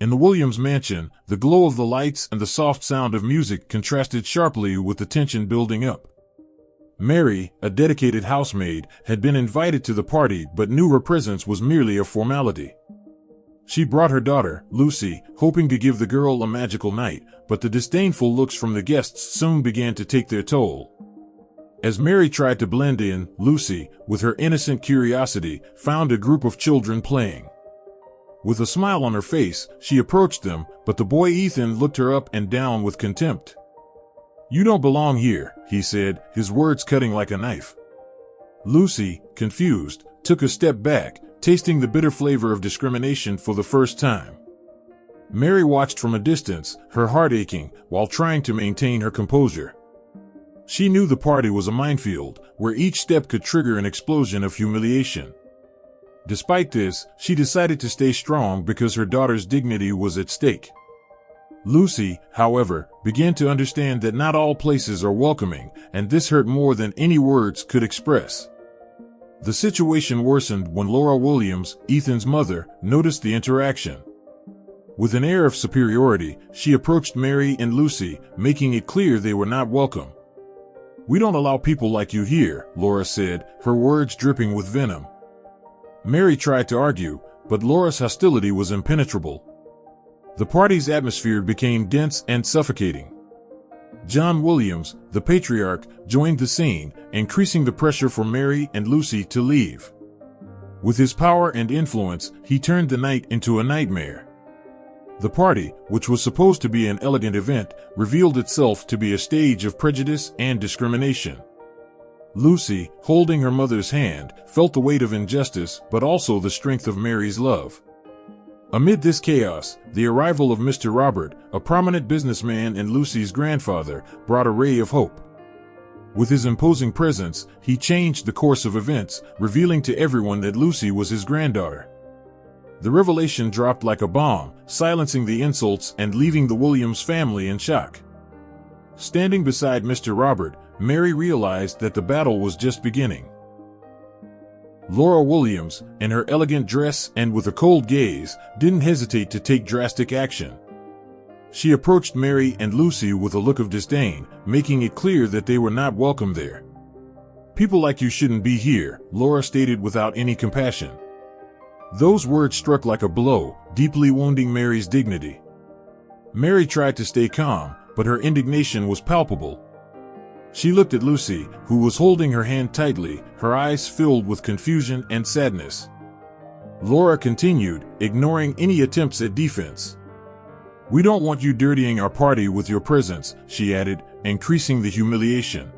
In the Williams mansion, the glow of the lights and the soft sound of music contrasted sharply with the tension building up. Mary, a dedicated housemaid, had been invited to the party but knew her presence was merely a formality. She brought her daughter, Lucy, hoping to give the girl a magical night, but the disdainful looks from the guests soon began to take their toll. As Mary tried to blend in, Lucy, with her innocent curiosity, found a group of children playing. With a smile on her face, she approached them, but the boy Ethan looked her up and down with contempt. "You don't belong here," he said, his words cutting like a knife. Lucy, confused, took a step back, tasting the bitter flavor of discrimination for the first time. Mary watched from a distance, her heart aching, while trying to maintain her composure. She knew the party was a minefield, where each step could trigger an explosion of humiliation. Despite this, she decided to stay strong because her daughter's dignity was at stake. Lucy, however, began to understand that not all places are welcoming, and this hurt more than any words could express. The situation worsened when Laura Williams, Ethan's mother, noticed the interaction. With an air of superiority, she approached Mary and Lucy, making it clear they were not welcome. "We don't allow people like you here," Laura said, her words dripping with venom. Mary tried to argue, but Laura's hostility was impenetrable. The party's atmosphere became dense and suffocating. John Williams, the patriarch, joined the scene, increasing the pressure for Mary and Lucy to leave. With his power and influence, he turned the night into a nightmare. The party, which was supposed to be an elegant event, revealed itself to be a stage of prejudice and discrimination. Lucy, holding her mother's hand, felt the weight of injustice but also the strength of Mary's love. Amid this chaos, the arrival of Mr. Robert, a prominent businessman and Lucy's grandfather, brought a ray of hope. With his imposing presence, he changed the course of events, revealing to everyone that Lucy was his granddaughter. The revelation dropped like a bomb, silencing the insults and leaving the Williams family in shock. Standing beside Mr. Robert, Mary realized that the battle was just beginning. Laura Williams, in her elegant dress and with a cold gaze, didn't hesitate to take drastic action. She approached Mary and Lucy with a look of disdain, making it clear that they were not welcome there. "People like you shouldn't be here," Laura stated without any compassion. Those words struck like a blow, deeply wounding Mary's dignity. Mary tried to stay calm, but her indignation was palpable. She looked at Lucy, who was holding her hand tightly, her eyes filled with confusion and sadness. Laura continued, ignoring any attempts at defense. "We don't want you dirtying our party with your presence," she added, increasing the humiliation.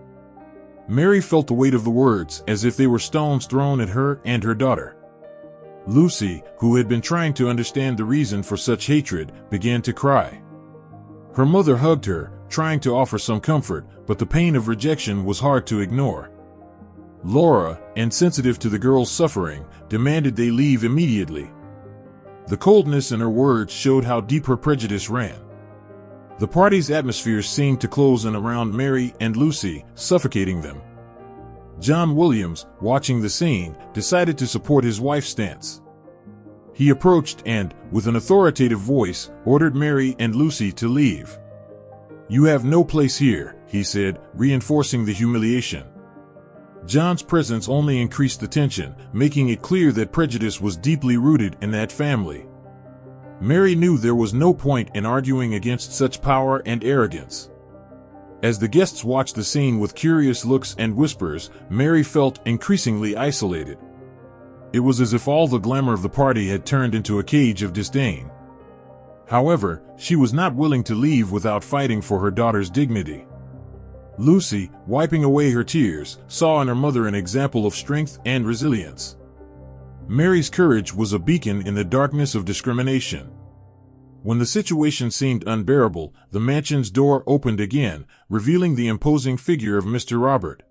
Mary felt the weight of the words as if they were stones thrown at her and her daughter. Lucy, who had been trying to understand the reason for such hatred, began to cry. Her mother hugged her, trying to offer some comfort, but the pain of rejection was hard to ignore. Laura, insensitive to the girl's suffering, demanded they leave immediately. The coldness in her words showed how deep her prejudice ran. The party's atmosphere seemed to close in around Mary and Lucy, suffocating them. John Williams, watching the scene, decided to support his wife's stance. He approached and, with an authoritative voice, ordered Mary and Lucy to leave. "You have no place here," he said, reinforcing the humiliation. John's presence only increased the tension, making it clear that prejudice was deeply rooted in that family. Mary knew there was no point in arguing against such power and arrogance. As the guests watched the scene with curious looks and whispers, Mary felt increasingly isolated. It was as if all the glamour of the party had turned into a cage of disdain. However, she was not willing to leave without fighting for her daughter's dignity. Lucy, wiping away her tears, saw in her mother an example of strength and resilience. Mary's courage was a beacon in the darkness of discrimination. When the situation seemed unbearable, the mansion's door opened again, revealing the imposing figure of Mr. Robert.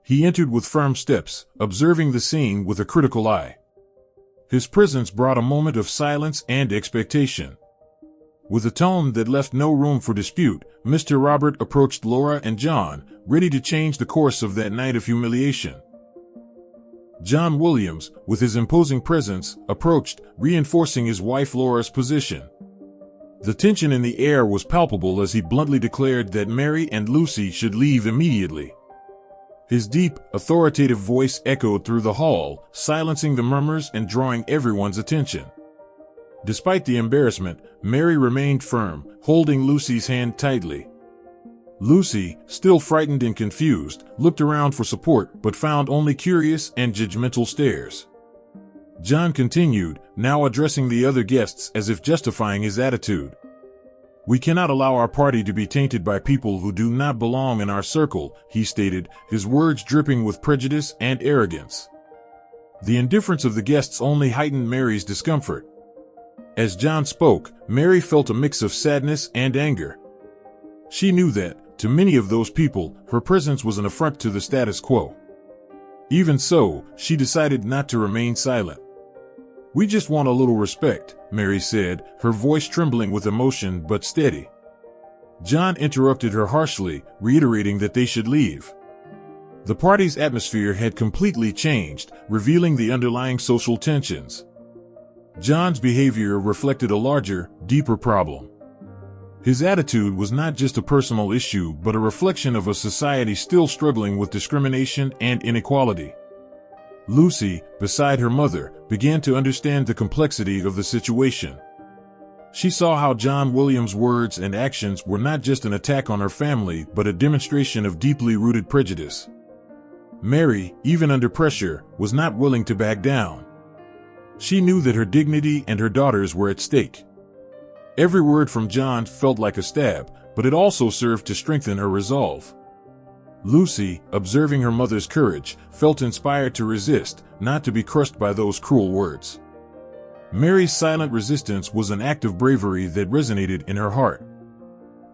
He entered with firm steps, observing the scene with a critical eye. His presence brought a moment of silence and expectation. With a tone that left no room for dispute, Mr. Robert approached Laura and John, ready to change the course of that night of humiliation. John Williams, with his imposing presence, approached, reinforcing his wife Laura's position. The tension in the air was palpable as he bluntly declared that Mary and Lucy should leave immediately. His deep, authoritative voice echoed through the hall, silencing the murmurs and drawing everyone's attention. Despite the embarrassment, Mary remained firm, holding Lucy's hand tightly. Lucy, still frightened and confused, looked around for support but found only curious and judgmental stares. John continued, now addressing the other guests as if justifying his attitude. "We cannot allow our party to be tainted by people who do not belong in our circle," he stated, his words dripping with prejudice and arrogance. The indifference of the guests only heightened Mary's discomfort. As John spoke, Mary felt a mix of sadness and anger. She knew that, to many of those people, her presence was an affront to the status quo. Even so, she decided not to remain silent. "We just want a little respect," Mary said, her voice trembling with emotion but steady. John interrupted her harshly, reiterating that they should leave. The party's atmosphere had completely changed, revealing the underlying social tensions. John's behavior reflected a larger, deeper problem. His attitude was not just a personal issue but a reflection of a society still struggling with discrimination and inequality. Lucy, beside her mother, began to understand the complexity of the situation. She saw how John Williams' words and actions were not just an attack on her family but a demonstration of deeply rooted prejudice. Mary, even under pressure, was not willing to back down. She knew that her dignity and her daughters were at stake. Every word from John felt like a stab, but it also served to strengthen her resolve. Lucy, observing her mother's courage, felt inspired to resist, not to be crushed by those cruel words. Mary's silent resistance was an act of bravery that resonated in her heart.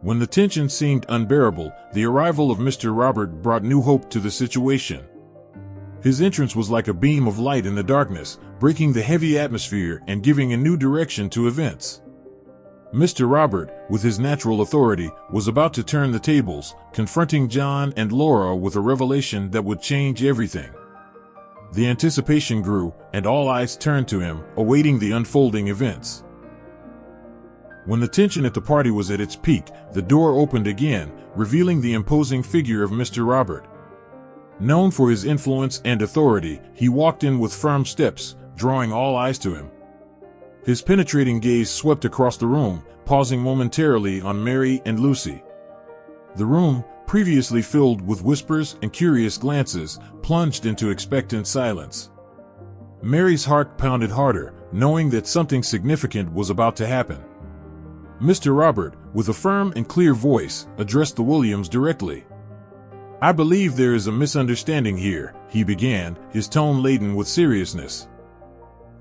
When the tension seemed unbearable, the arrival of Mr. Robert brought new hope to the situation. His entrance was like a beam of light in the darkness, breaking the heavy atmosphere and giving a new direction to events. Mr. Robert, with his natural authority, was about to turn the tables, confronting John and Laura with a revelation that would change everything. The anticipation grew, and all eyes turned to him, awaiting the unfolding events. When the tension at the party was at its peak, the door opened again, revealing the imposing figure of Mr. Robert. Known for his influence and authority, he walked in with firm steps, drawing all eyes to him. His penetrating gaze swept across the room, pausing momentarily on Mary and Lucy. The room, previously filled with whispers and curious glances, plunged into expectant silence. Mary's heart pounded harder, knowing that something significant was about to happen. Mr. Robert, with a firm and clear voice, addressed the Williams directly. "I believe there is a misunderstanding here," he began, his tone laden with seriousness.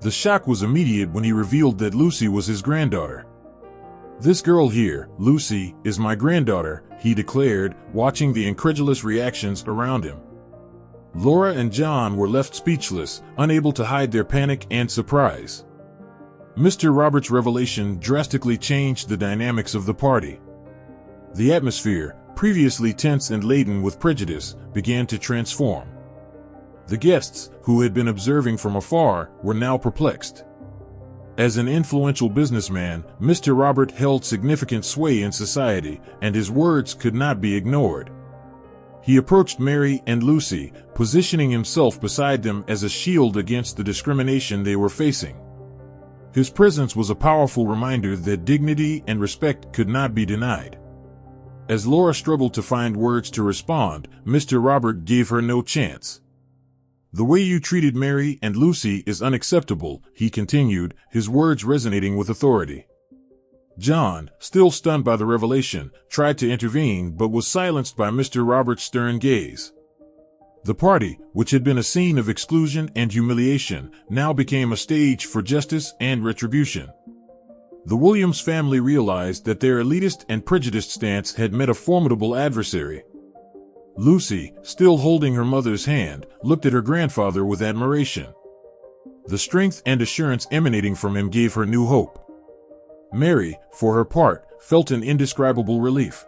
The shock was immediate when he revealed that Lucy was his granddaughter. "This girl here, Lucy, is my granddaughter," he declared, watching the incredulous reactions around him. Laura and John were left speechless, unable to hide their panic and surprise. Mr. Robert's revelation drastically changed the dynamics of the party. The atmosphere, previously tense and laden with prejudice, began to transform. The guests, who had been observing from afar, were now perplexed. As an influential businessman, Mr. Robert held significant sway in society, and his words could not be ignored. He approached Mary and Lucy, positioning himself beside them as a shield against the discrimination they were facing. His presence was a powerful reminder that dignity and respect could not be denied. As Laura struggled to find words to respond, Mr. Robert gave her no chance. "The way you treated Mary and Lucy is unacceptable," he continued, his words resonating with authority. John, still stunned by the revelation, tried to intervene but was silenced by Mr. Robert's stern gaze. The party, which had been a scene of exclusion and humiliation, now became a stage for justice and retribution. The Williams family realized that their elitist and prejudiced stance had met a formidable adversary. Lucy, still holding her mother's hand, looked at her grandfather with admiration. The strength and assurance emanating from him gave her new hope. Mary, for her part, felt an indescribable relief.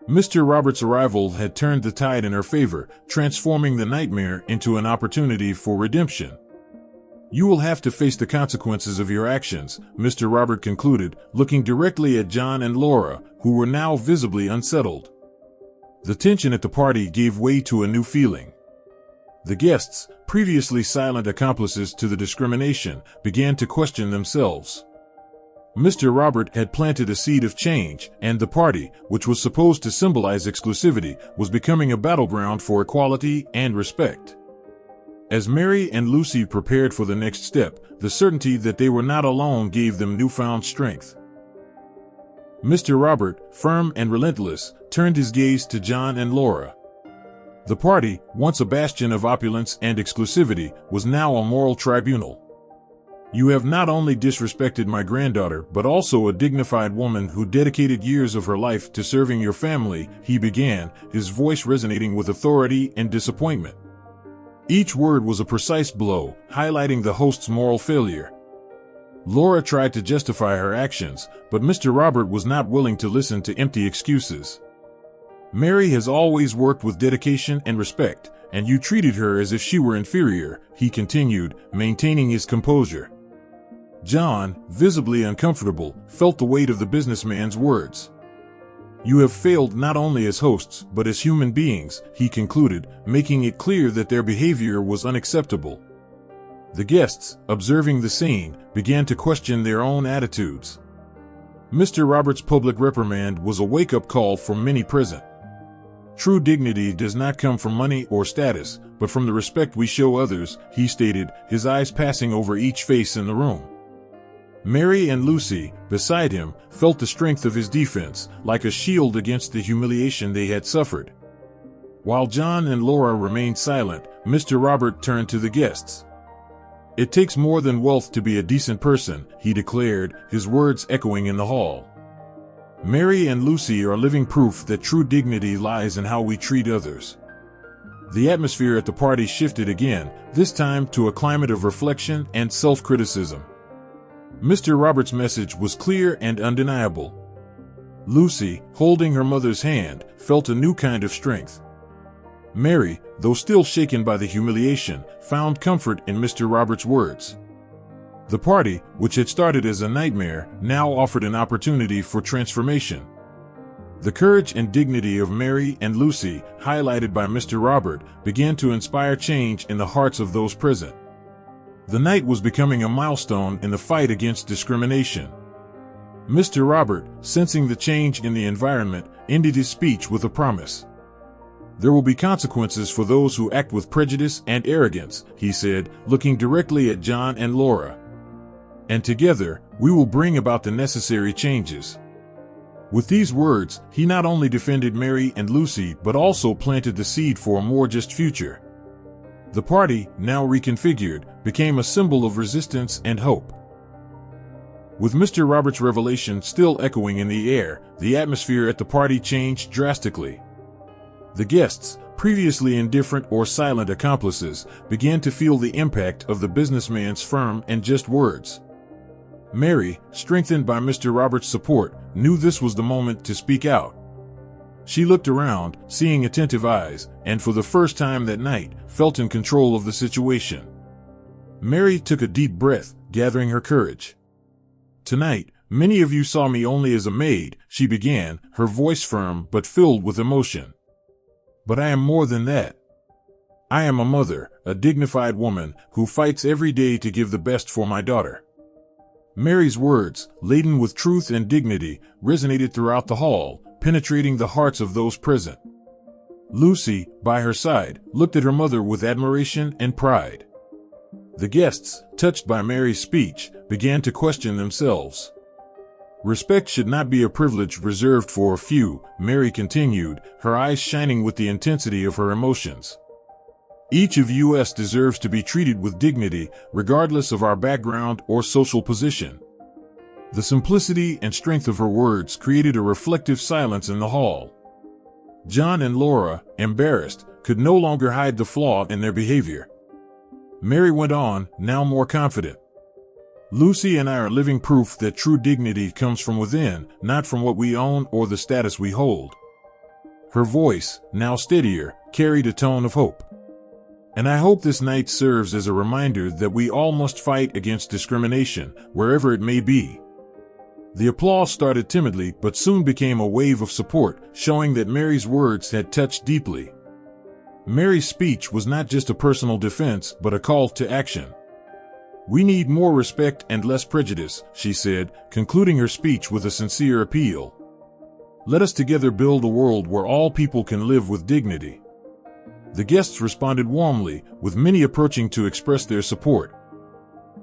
Mr. Robert's arrival had turned the tide in her favor, transforming the nightmare into an opportunity for redemption. You will have to face the consequences of your actions, Mr. Robert concluded, looking directly at John and Laura, who were now visibly unsettled. The tension at the party gave way to a new feeling. The guests, previously silent accomplices to the discrimination, began to question themselves. Mr. Robert had planted a seed of change, and the party, which was supposed to symbolize exclusivity, was becoming a battleground for equality and respect. As Mary and Lucy prepared for the next step, the certainty that they were not alone gave them newfound strength. Mr. Robert, firm and relentless, turned his gaze to John and Laura. The party, once a bastion of opulence and exclusivity, was now a moral tribunal. You have not only disrespected my granddaughter but also a dignified woman who dedicated years of her life to serving your family, he began, his voice resonating with authority and disappointment. Each word was a precise blow, highlighting the host's moral failure. Laura tried to justify her actions, but Mr. Robert was not willing to listen to empty excuses. Mary has always worked with dedication and respect, and you treated her as if she were inferior, he continued, maintaining his composure. John, visibly uncomfortable, felt the weight of the businessman's words. You have failed not only as hosts but as human beings, he concluded, making it clear that their behavior was unacceptable. The guests, observing the scene, began to question their own attitudes. Mr. Roberts' public reprimand was a wake-up call for many present. True dignity does not come from money or status, but from the respect we show others, he stated, his eyes passing over each face in the room. Mary and Lucy, beside him, felt the strength of his defense, like a shield against the humiliation they had suffered. While John and Laura remained silent, Mr. Robert turned to the guests. It takes more than wealth to be a decent person, he declared, his words echoing in the hall. Mary and Lucy are living proof that true dignity lies in how we treat others. The atmosphere at the party shifted again, this time to a climate of reflection and self-criticism. Mr. Roberts' message was clear and undeniable. Lucy, holding her mother's hand, felt a new kind of strength. Mary, though still shaken by the humiliation, found comfort in Mr. Roberts' words. The party, which had started as a nightmare, now offered an opportunity for transformation. The courage and dignity of Mary and Lucy, highlighted by Mr. Robert, began to inspire change in the hearts of those present. The night was becoming a milestone in the fight against discrimination. Mr. Robert, sensing the change in the environment, ended his speech with a promise. There will be consequences for those who act with prejudice and arrogance, he said, looking directly at John and Laura. And together, we will bring about the necessary changes. With these words, he not only defended Mary and Lucy but also planted the seed for a more just future. The party, now reconfigured, became a symbol of resistance and hope. With Mr. Roberts' revelation still echoing in the air, the atmosphere at the party changed drastically. The guests, previously indifferent or silent accomplices, began to feel the impact of the businessman's firm and just words. Mary, strengthened by Mr. Roberts' support, knew this was the moment to speak out. She looked around, seeing attentive eyes, and for the first time that night, felt in control of the situation. Mary took a deep breath, gathering her courage. Tonight, many of you saw me only as a maid, she began, her voice firm but filled with emotion. But I am more than that. I am a mother, a dignified woman, who fights every day to give the best for my daughter. Mary's words, laden with truth and dignity, resonated throughout the hall, penetrating the hearts of those present. Lucy, by her side, looked at her mother with admiration and pride. The guests, touched by Mary's speech, began to question themselves. Respect should not be a privilege reserved for a few, Mary continued, her eyes shining with the intensity of her emotions. Each of us deserves to be treated with dignity, regardless of our background or social position. The simplicity and strength of her words created a reflective silence in the hall. John and Laura, embarrassed, could no longer hide the flaw in their behavior. Mary went on, now more confident. Lucy and I are living proof that true dignity comes from within, not from what we own or the status we hold. Her voice, now steadier, carried a tone of hope. And I hope this night serves as a reminder that we all must fight against discrimination, wherever it may be. The applause started timidly but soon became a wave of support, showing that Mary's words had touched deeply. Mary's speech was not just a personal defense but a call to action. "We need more respect and less prejudice," she said, concluding her speech with a sincere appeal. "Let us together build a world where all people can live with dignity." The guests responded warmly, with many approaching to express their support.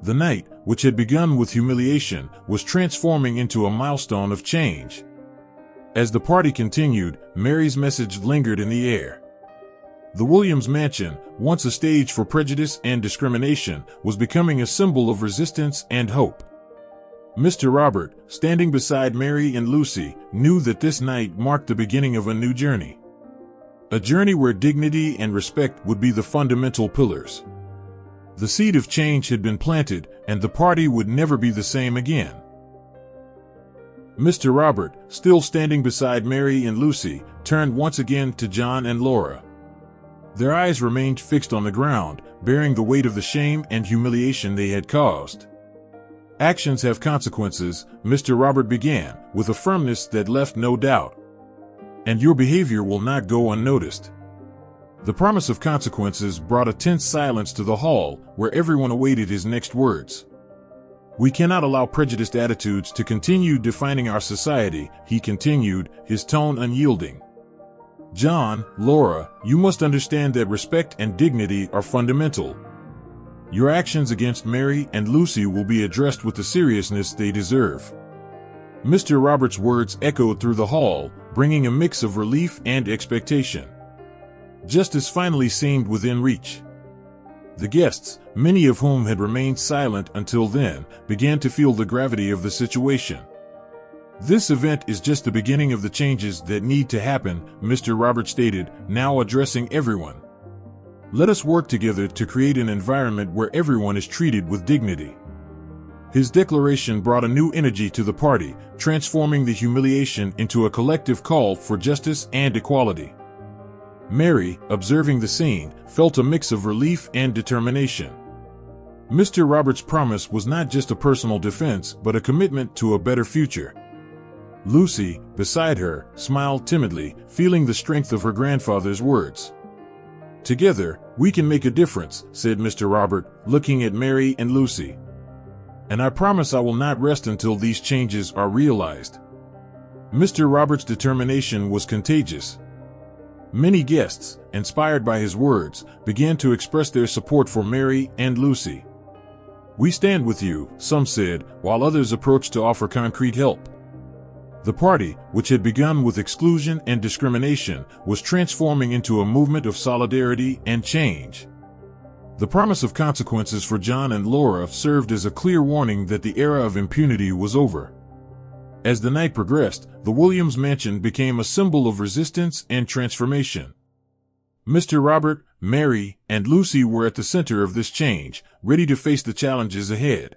The night, which had begun with humiliation, was transforming into a milestone of change. As the party continued, Mary's message lingered in the air. The Williams Mansion, once a stage for prejudice and discrimination, was becoming a symbol of resistance and hope. Mr. Robert, standing beside Mary and Lucy, knew that this night marked the beginning of a new journey. A journey where dignity and respect would be the fundamental pillars. The seed of change had been planted, and the party would never be the same again. Mr. Robert, still standing beside Mary and Lucy, turned once again to John and Laura. Their eyes remained fixed on the ground, bearing the weight of the shame and humiliation they had caused. "Actions have consequences," Mr. Robert began, with a firmness that left no doubt. "And your behavior will not go unnoticed." The promise of consequences brought a tense silence to the hall, where everyone awaited his next words. "We cannot allow prejudiced attitudes to continue defining our society," he continued, his tone unyielding. "John, Laura, you must understand that respect and dignity are fundamental. Your actions against Mary and Lucy will be addressed with the seriousness they deserve." Mr. Roberts' words echoed through the hall, bringing a mix of relief and expectation. Justice finally seemed within reach. The guests, many of whom had remained silent until then, began to feel the gravity of the situation. "This event is just the beginning of the changes that need to happen," Mr. Roberts stated, now addressing everyone. "Let us work together to create an environment where everyone is treated with dignity." His declaration brought a new energy to the party, transforming the humiliation into a collective call for justice and equality. Mary, observing the scene, felt a mix of relief and determination. Mr. Roberts' promise was not just a personal defense but a commitment to a better future. Lucy, beside her, smiled timidly, feeling the strength of her grandfather's words. "Together, we can make a difference," said Mr. Robert, looking at Mary and Lucy. "And I promise I will not rest until these changes are realized." Mr. Roberts' determination was contagious. Many guests, inspired by his words, began to express their support for Mary and Lucy. "We stand with you," some said, while others approached to offer concrete help. The party, which had begun with exclusion and discrimination, was transforming into a movement of solidarity and change. The promise of consequences for John and Laura served as a clear warning that the era of impunity was over. As the night progressed, the Williams Mansion became a symbol of resistance and transformation. Mr. Robert, Mary, and Lucy were at the center of this change, ready to face the challenges ahead.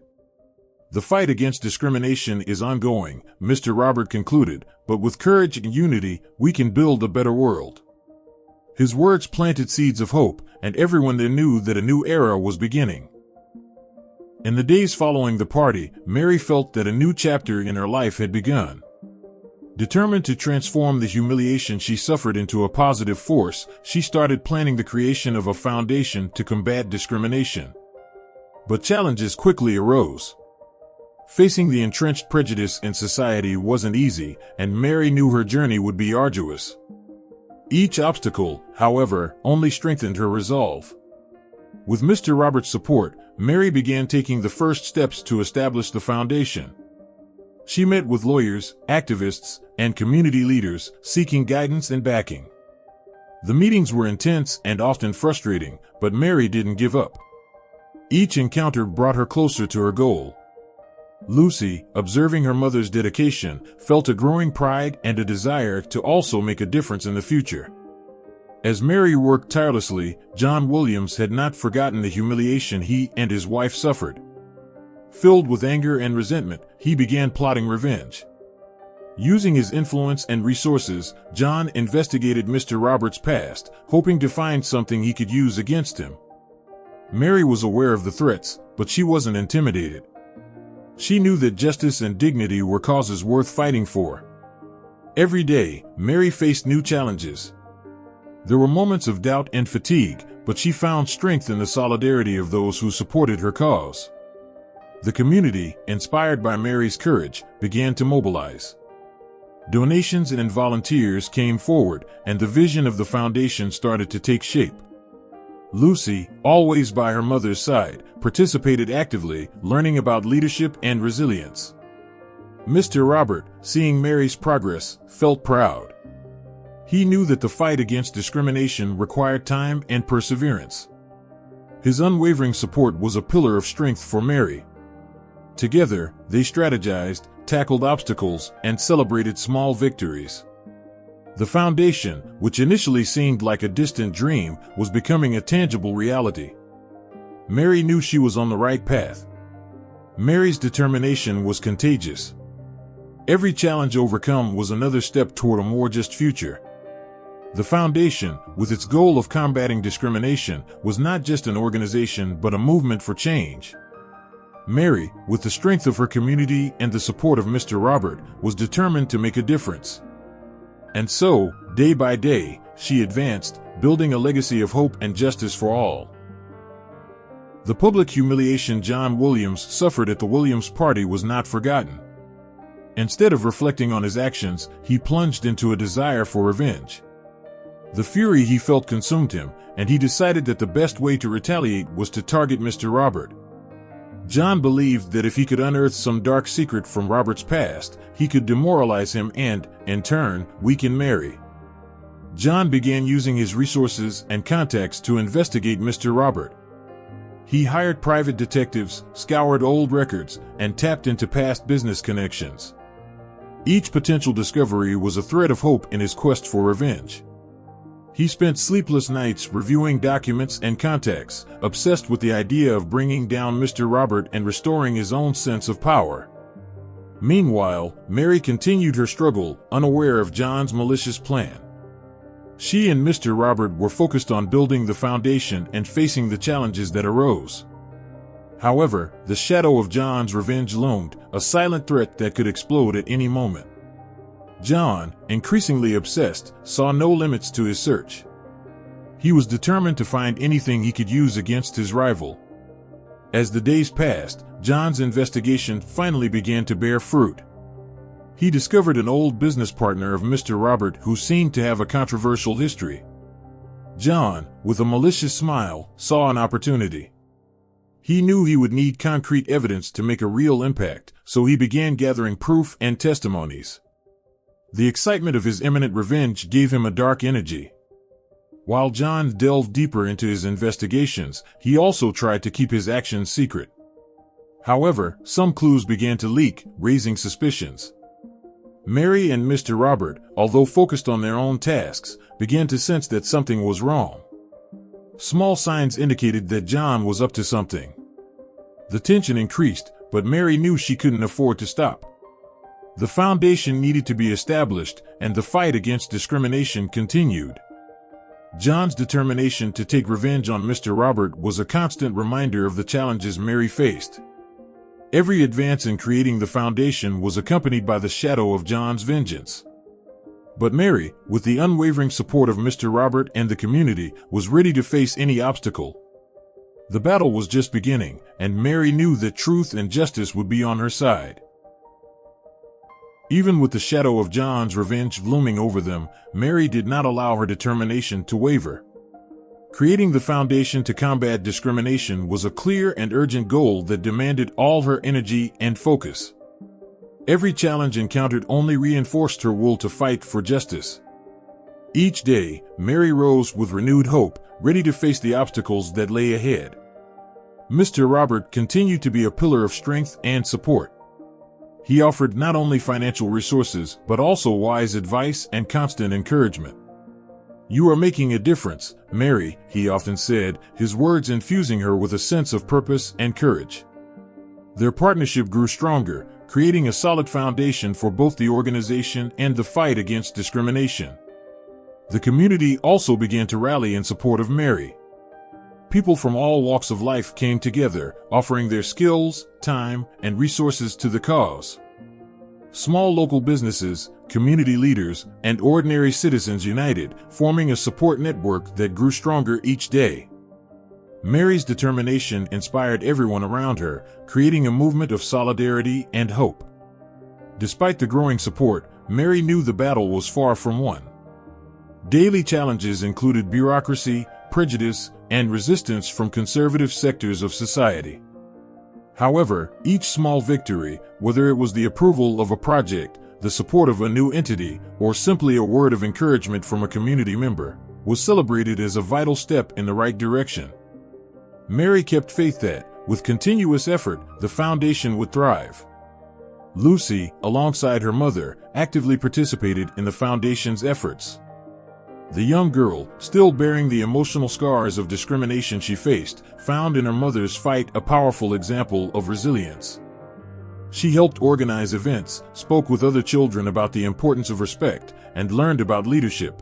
"The fight against discrimination is ongoing," Mr. Robert concluded, "but with courage and unity, we can build a better world." His words planted seeds of hope, and everyone there knew that a new era was beginning. In the days following the party, Mary felt that a new chapter in her life had begun. Determined to transform the humiliation she suffered into a positive force, she started planning the creation of a foundation to combat discrimination. But challenges quickly arose. Facing the entrenched prejudice in society wasn't easy, and Mary knew her journey would be arduous. Each obstacle, however, only strengthened her resolve. With Mr. Roberts' support, Mary began taking the first steps to establish the foundation. She met with lawyers, activists, and community leaders, seeking guidance and backing. The meetings were intense and often frustrating, but Mary didn't give up. Each encounter brought her closer to her goal. Lucy, observing her mother's dedication, felt a growing pride and a desire to also make a difference in the future. As Mary worked tirelessly, John Williams had not forgotten the humiliation he and his wife suffered. Filled with anger and resentment, he began plotting revenge. Using his influence and resources, John investigated Mr. Roberts' past, hoping to find something he could use against him. Mary was aware of the threats, but she wasn't intimidated. She knew that justice and dignity were causes worth fighting for. Every day, Mary faced new challenges. There were moments of doubt and fatigue, but she found strength in the solidarity of those who supported her cause. The community, inspired by Mary's courage, began to mobilize. Donations and volunteers came forward, and the vision of the foundation started to take shape. Lucy, always by her mother's side, participated actively, learning about leadership and resilience. Mr. Robert, seeing Mary's progress, felt proud. He knew that the fight against discrimination required time and perseverance. His unwavering support was a pillar of strength for Mary. Together, they strategized, tackled obstacles, and celebrated small victories. The foundation, which initially seemed like a distant dream, was becoming a tangible reality. Mary knew she was on the right path. Mary's determination was contagious. Every challenge overcome was another step toward a more just future. The foundation, with its goal of combating discrimination, was not just an organization but a movement for change. Mary, with the strength of her community and the support of Mr. Robert, was determined to make a difference. And so, day by day, she advanced, building a legacy of hope and justice for all. The public humiliation John Williams suffered at the Williams party was not forgotten. Instead of reflecting on his actions, he plunged into a desire for revenge. The fury he felt consumed him, and he decided that the best way to retaliate was to target Mr. Robert. John believed that if he could unearth some dark secret from Robert's past, he could demoralize him and, in turn, weaken Mary. John began using his resources and contacts to investigate Mr. Robert. He hired private detectives, scoured old records, and tapped into past business connections. Each potential discovery was a thread of hope in his quest for revenge. He spent sleepless nights reviewing documents and contacts, obsessed with the idea of bringing down Mr. Robert and restoring his own sense of power. Meanwhile, Mary continued her struggle, unaware of John's malicious plan. She and Mr. Robert were focused on building the foundation and facing the challenges that arose. However, the shadow of John's revenge loomed, a silent threat that could explode at any moment. John, increasingly obsessed, saw no limits to his search. He was determined to find anything he could use against his rival. As the days passed, John's investigation finally began to bear fruit. He discovered an old business partner of Mr. Robert who seemed to have a controversial history. John, with a malicious smile, saw an opportunity. He knew he would need concrete evidence to make a real impact, so he began gathering proof and testimonies. The excitement of his imminent revenge gave him a dark energy. While John delved deeper into his investigations, he also tried to keep his actions secret. However, some clues began to leak, raising suspicions. Mary and Mr. Robert, although focused on their own tasks, began to sense that something was wrong. Small signs indicated that John was up to something. The tension increased, but Mary knew she couldn't afford to stop. The foundation needed to be established, and the fight against discrimination continued. John's determination to take revenge on Mr. Robert was a constant reminder of the challenges Mary faced. Every advance in creating the foundation was accompanied by the shadow of John's vengeance. But Mary, with the unwavering support of Mr. Robert and the community, was ready to face any obstacle. The battle was just beginning, and Mary knew that truth and justice would be on her side. Even with the shadow of John's revenge looming over them, Mary did not allow her determination to waver. Creating the foundation to combat discrimination was a clear and urgent goal that demanded all her energy and focus. Every challenge encountered only reinforced her will to fight for justice. Each day, Mary rose with renewed hope, ready to face the obstacles that lay ahead. Mr. Robert continued to be a pillar of strength and support. He offered not only financial resources, but also wise advice and constant encouragement. "You are making a difference, Mary," he often said, his words infusing her with a sense of purpose and courage. Their partnership grew stronger, creating a solid foundation for both the organization and the fight against discrimination. The community also began to rally in support of Mary. People from all walks of life came together, offering their skills, time, and resources to the cause. Small local businesses, community leaders, and ordinary citizens united, forming a support network that grew stronger each day. Mary's determination inspired everyone around her, creating a movement of solidarity and hope. Despite the growing support, Mary knew the battle was far from won. Daily challenges included bureaucracy, prejudice, and resistance from conservative sectors of society. However, each small victory, whether it was the approval of a project, the support of a new entity, or simply a word of encouragement from a community member, was celebrated as a vital step in the right direction. Mary kept faith that, with continuous effort, the foundation would thrive. Lucy, alongside her mother, actively participated in the foundation's efforts. The young girl, still bearing the emotional scars of discrimination she faced, found in her mother's fight a powerful example of resilience. She helped organize events, spoke with other children about the importance of respect, and learned about leadership.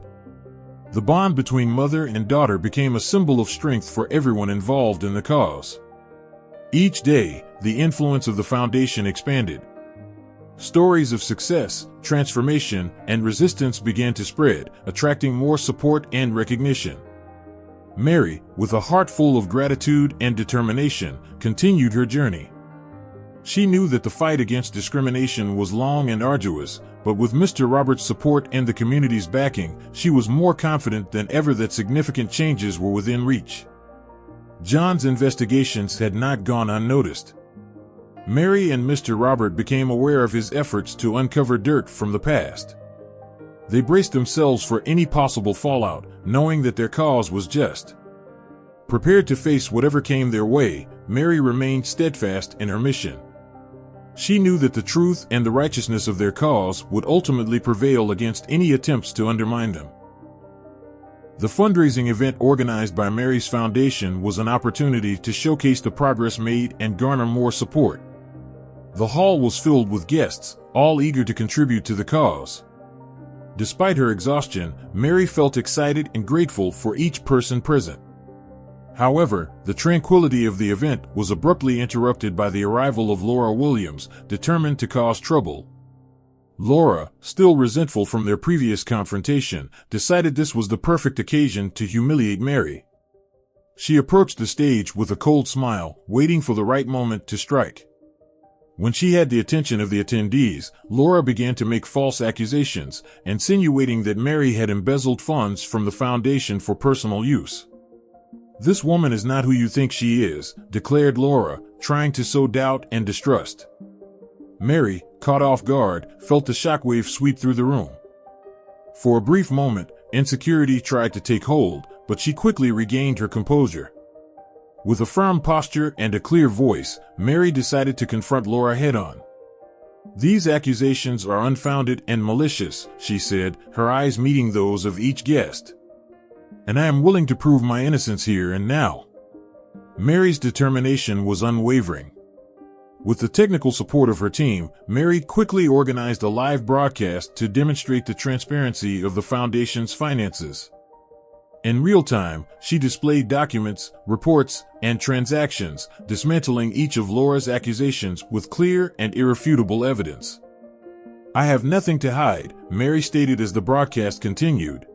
The bond between mother and daughter became a symbol of strength for everyone involved in the cause. Each day, the influence of the foundation expanded. Stories of success, transformation, and resistance began to spread, attracting more support and recognition. Mary, with a heart full of gratitude and determination, continued her journey. She knew that the fight against discrimination was long and arduous, but with Mr. Roberts' support and the community's backing, she was more confident than ever that significant changes were within reach. John's investigations had not gone unnoticed. Mary and Mr. Robert became aware of his efforts to uncover dirt from the past. They braced themselves for any possible fallout, knowing that their cause was just. Prepared to face whatever came their way, Mary remained steadfast in her mission. She knew that the truth and the righteousness of their cause would ultimately prevail against any attempts to undermine them. The fundraising event organized by Mary's Foundation was an opportunity to showcase the progress made and garner more support. The hall was filled with guests, all eager to contribute to the cause. Despite her exhaustion, Mary felt excited and grateful for each person present. However, the tranquility of the event was abruptly interrupted by the arrival of Laura Williams, determined to cause trouble. Laura, still resentful from their previous confrontation, decided this was the perfect occasion to humiliate Mary. She approached the stage with a cold smile, waiting for the right moment to strike. When she had the attention of the attendees, Laura began to make false accusations, insinuating that Mary had embezzled funds from the foundation for personal use. "This woman is not who you think she is," declared Laura, trying to sow doubt and distrust. Mary, caught off guard, felt the shockwave sweep through the room. For a brief moment, insecurity tried to take hold, but she quickly regained her composure. With a firm posture and a clear voice, Mary decided to confront Laura head-on. "These accusations are unfounded and malicious," she said, her eyes meeting those of each guest. "And I am willing to prove my innocence here and now." Mary's determination was unwavering. With the technical support of her team, Mary quickly organized a live broadcast to demonstrate the transparency of the foundation's finances. In real time, she displayed documents, reports, and transactions, dismantling each of Laura's accusations with clear and irrefutable evidence. "I have nothing to hide," Mary stated as the broadcast continued.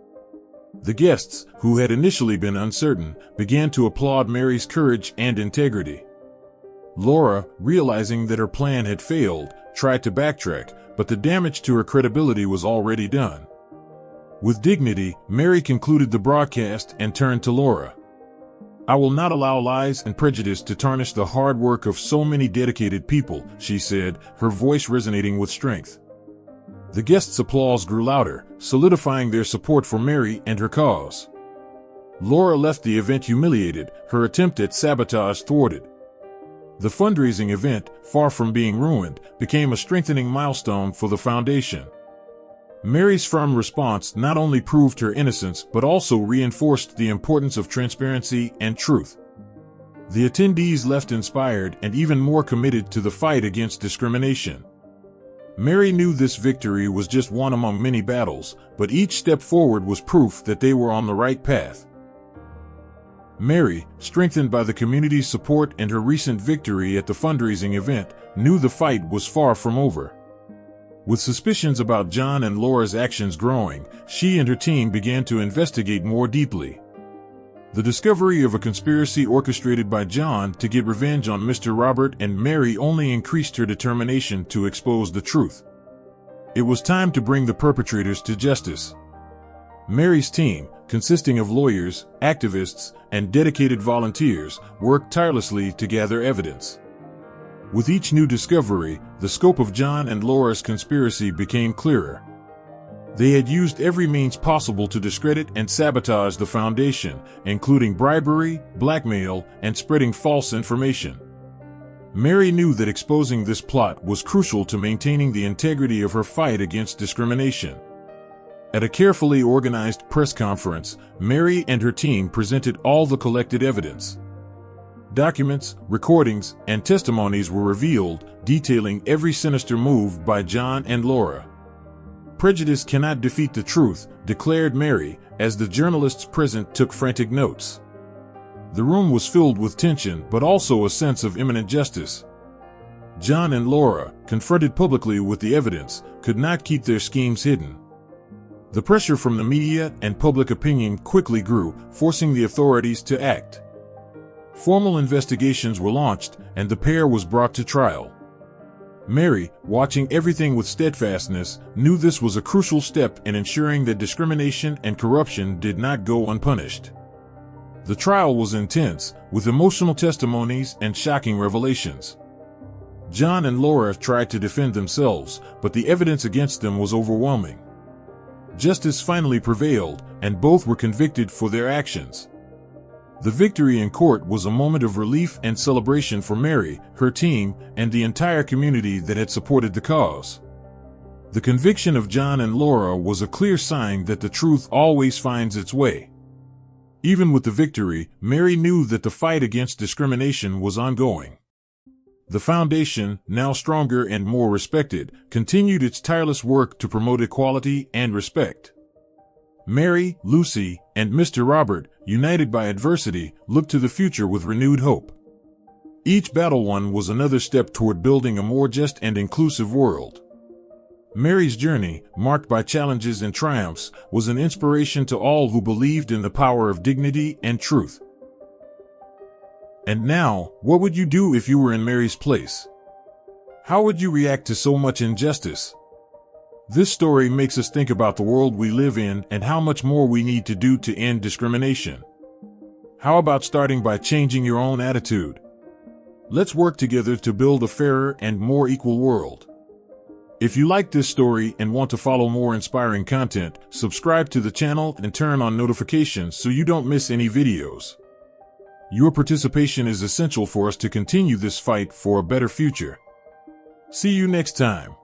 The guests, who had initially been uncertain, began to applaud Mary's courage and integrity. Laura, realizing that her plan had failed, tried to backtrack, but the damage to her credibility was already done. With dignity, Mary concluded the broadcast and turned to Laura. "I will not allow lies and prejudice to tarnish the hard work of so many dedicated people," she said, her voice resonating with strength. The guests' applause grew louder, solidifying their support for Mary and her cause. Laura left the event humiliated, her attempt at sabotage thwarted. The fundraising event, far from being ruined, became a strengthening milestone for the foundation. Mary's firm response not only proved her innocence but also reinforced the importance of transparency and truth. The attendees left inspired and even more committed to the fight against discrimination. Mary knew this victory was just one among many battles, but each step forward was proof that they were on the right path. Mary, strengthened by the community's support and her recent victory at the fundraising event, knew the fight was far from over. With suspicions about John and Laura's actions growing, she and her team began to investigate more deeply. The discovery of a conspiracy orchestrated by John to get revenge on Mr. Robert and Mary only increased her determination to expose the truth. It was time to bring the perpetrators to justice. Mary's team, consisting of lawyers, activists, and dedicated volunteers, worked tirelessly to gather evidence. With each new discovery, the scope of John and Laura's conspiracy became clearer. They had used every means possible to discredit and sabotage the foundation, including bribery, blackmail, and spreading false information. Mary knew that exposing this plot was crucial to maintaining the integrity of her fight against discrimination. At a carefully organized press conference, Mary and her team presented all the collected evidence. Documents, recordings, and testimonies were revealed, detailing every sinister move by John and Laura. "Prejudice cannot defeat the truth," declared Mary, as the journalists present took frantic notes. The room was filled with tension, but also a sense of imminent justice. John and Laura, confronted publicly with the evidence, could not keep their schemes hidden. The pressure from the media and public opinion quickly grew, forcing the authorities to act. Formal investigations were launched, and the pair was brought to trial. Mary, watching everything with steadfastness, knew this was a crucial step in ensuring that discrimination and corruption did not go unpunished. The trial was intense, with emotional testimonies and shocking revelations. John and Laura tried to defend themselves, but the evidence against them was overwhelming. Justice finally prevailed, and both were convicted for their actions. The victory in court was a moment of relief and celebration for Mary, her team, and the entire community that had supported the cause. The conviction of John and Laura was a clear sign that the truth always finds its way. Even with the victory, Mary knew that the fight against discrimination was ongoing. The foundation, now stronger and more respected, continued its tireless work to promote equality and respect. Mary, Lucy, and Mr. Robert, united by adversity, looked to the future with renewed hope. Each battle won was another step toward building a more just and inclusive world. Mary's journey, marked by challenges and triumphs, was an inspiration to all who believed in the power of dignity and truth. And now, what would you do if you were in Mary's place? How would you react to so much injustice? This story makes us think about the world we live in and how much more we need to do to end discrimination. How about starting by changing your own attitude? Let's work together to build a fairer and more equal world. If you like this story and want to follow more inspiring content, subscribe to the channel and turn on notifications so you don't miss any videos. Your participation is essential for us to continue this fight for a better future. See you next time.